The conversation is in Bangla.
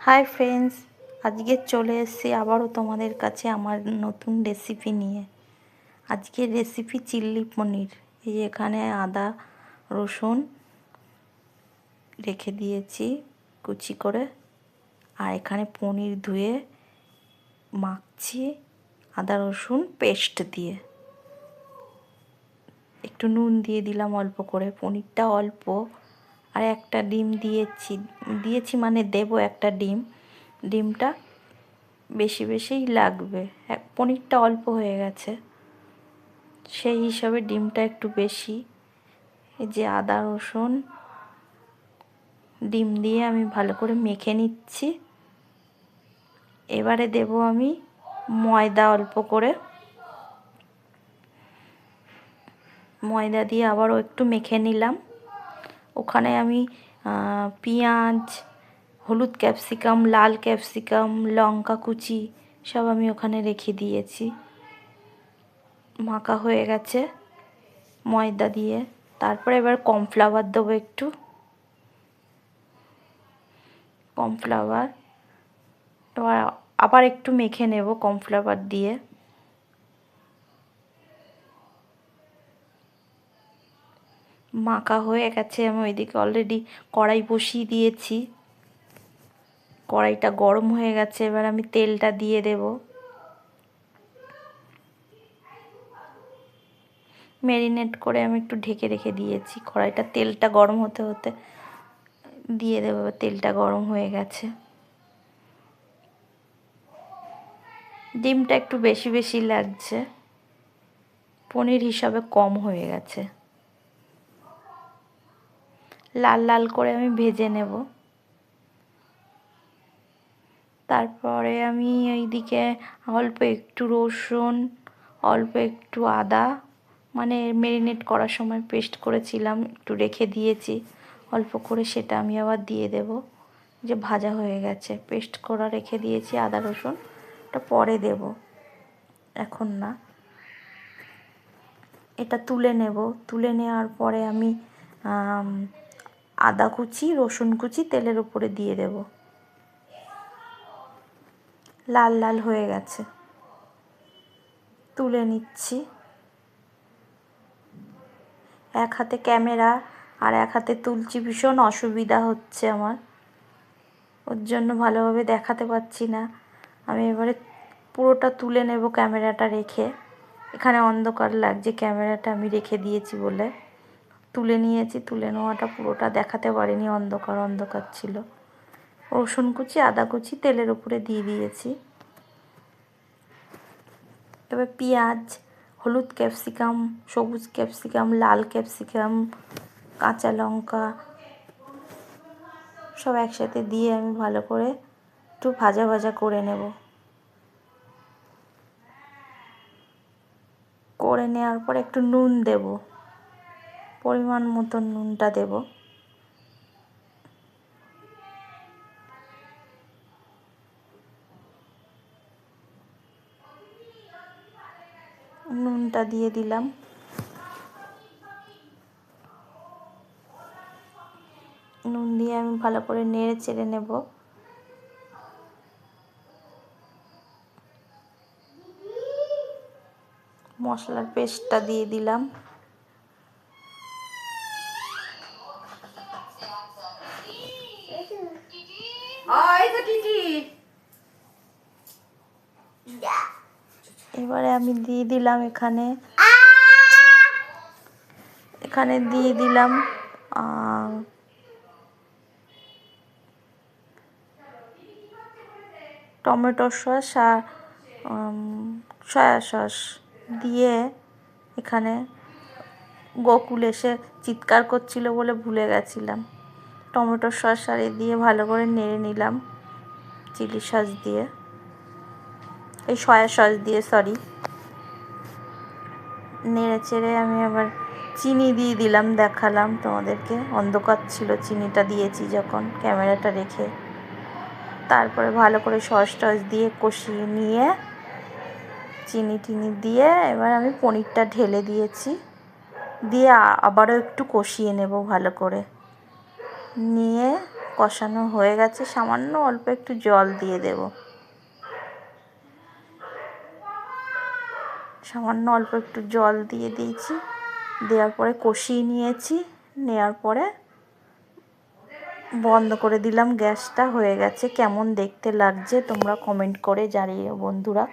হাই ফ্রেন্ডস, আজকে চলে এসেছি আবারও তোমাদের কাছে আমার নতুন রেসিপি নিয়ে। আজকের রেসিপি চিল্লি পনির। এই যে এখানে আদা রসুন রেখে দিয়েছি কুচি করে, আর এখানে পনির ধুয়ে মাখছি আদা রসুন পেস্ট দিয়ে। একটু নুন দিয়ে দিলাম অল্প করে, পনিরটা অল্প, আর একটা ডিম দিয়েছি মানে দেবো একটা ডিমটা বেশি বেশিই লাগবে। পনিরটা অল্প হয়ে গেছে, সেই হিসাবে ডিমটা একটু বেশি। এই যে আদা রসুন ডিম দিয়ে আমি ভালো করে মেখে নিচ্ছি। এবারে দেব আমি ময়দা অল্প করে, ময়দা দিয়ে আবারও একটু মেখে নিলাম। ওখানে আমি পেঁয়াজ, হলুদ ক্যাপসিকাম, লাল ক্যাপসিকাম, লঙ্কা কুচি সব আমি ওখানে রেখে দিয়েছি। মাখা হয়ে গেছে ময়দা দিয়ে। তারপরে এবার কর্নফ্লাওয়ার দেবো, একটু কর্নফ্লাওয়ার। এবার আবার একটু মেখে নেব কর্নফ্লাওয়ার দিয়ে। মাখা হয়ে গেছে। আমি ওইদিকে অলরেডি কড়াই বসিয়ে দিয়েছি, কড়াইটা গরম হয়ে গেছে। এবার আমি তেলটা দিয়ে দেব। ম্যারিনেট করে আমি একটু ঢেকে রেখে দিয়েছি কড়াইটা। তেলটা গরম হতে হতে দিয়ে দেবো। তেলটা গরম হয়ে গেছে। ডিমটা একটু বেশি বেশি লাগছে, পনির হিসাবে কম হয়ে গেছে। লাল লাল করে আমি ভেজে নেব। তারপরে আমি এইদিকে অল্প একটু রসুন, অল্প একটু আদা, মানে ম্যারিনেট করার সময় পেস্ট করেছিলাম, একটু রেখে দিয়েছি অল্প করে, সেটা আমি আবার দিয়ে দেব। যে ভাজা হয়ে গেছে, পেস্ট করা রেখে দিয়েছি আদা রসুন, এটা পরে দেব, এখন না। এটা তুলে নেব। তুলে নেওয়ার পরে আমি আদা কুচি রসুন কুচি তেলের উপরে দিয়ে দেব। লাল লাল হয়ে গেছে, তুলে নিচ্ছি। এক হাতে ক্যামেরা আর এক হাতে তুলছি, ভীষণ অসুবিধা হচ্ছে আমার, ওর জন্য ভালোভাবে দেখাতে পাচ্ছি না। আমি এবারে পুরোটা তুলে নেব ক্যামেরাটা রেখে। এখানে অন্ধকার লাগছে, ক্যামেরাটা আমি রেখে দিয়েছি বলে তুলে নিয়েছি। তুলে নেওয়াটা পুরোটা দেখাতে পারিনি, অন্ধকার অন্ধকার ছিল। রসুন কুচি আদা কুচি তেলের উপরে দিয়ে দিয়েছি। এবার পেঁয়াজ, হলুদ ক্যাপসিকাম, সবুজ ক্যাপসিকাম, লাল ক্যাপসিকাম, কাঁচা লঙ্কা সব একসাথে দিয়ে আমি ভালো করে একটু ভাজা ভাজা করে নেব। করে নেওয়ার পর একটু নুন দেব, পরিমাণ মতো নুনটা দেব। নুনটা দিয়ে দিলাম। নুন দিয়ে আমি ভালো করে নেড়ে চেড়ে নেব। মশলার পেস্টটা দিয়ে দিলাম। এবারে আমি দিয়ে দিলাম এখানে দিয়ে দিলাম টমেটো সস আর সয়া সস দিয়ে। এখানে গোকুল এসে চিৎকার করছিল বলে ভুলে গেছিলাম। টমেটো সস আর দিয়ে ভালো করে নেড়ে নিলাম, চিলি সস দিয়ে, এই সয়া সস দিয়ে সরি। নেড়ে চেড়ে আমি আবার চিনি দিয়ে দিলাম, দেখালাম তোমাদেরকে, অন্ধকার ছিল, চিনিটা দিয়েছি যখন ক্যামেরাটা রেখে। তারপরে ভালো করে সস টস দিয়ে কষিয়ে নিয়ে চিনি টিনি দিয়ে এবার আমি পনিরটা ঢেলে দিয়েছি। দিয়ে আবারও একটু কষিয়ে নেব ভালো করে, নিয়ে কষানো হয়ে গেছে, সামান্য অল্প একটু জল দিয়ে দেব। সামান্য অল্প একটু জল দিয়ে দিয়েছি, দেওয়ার পরে কষিয়ে নিয়েছি, নেওয়ার পরে বন্ধ করে দিলাম গ্যাসটা। হয়ে গেছে। কেমন দেখতে লাগছে তোমরা কমেন্ট করে জানিও বন্ধুরা।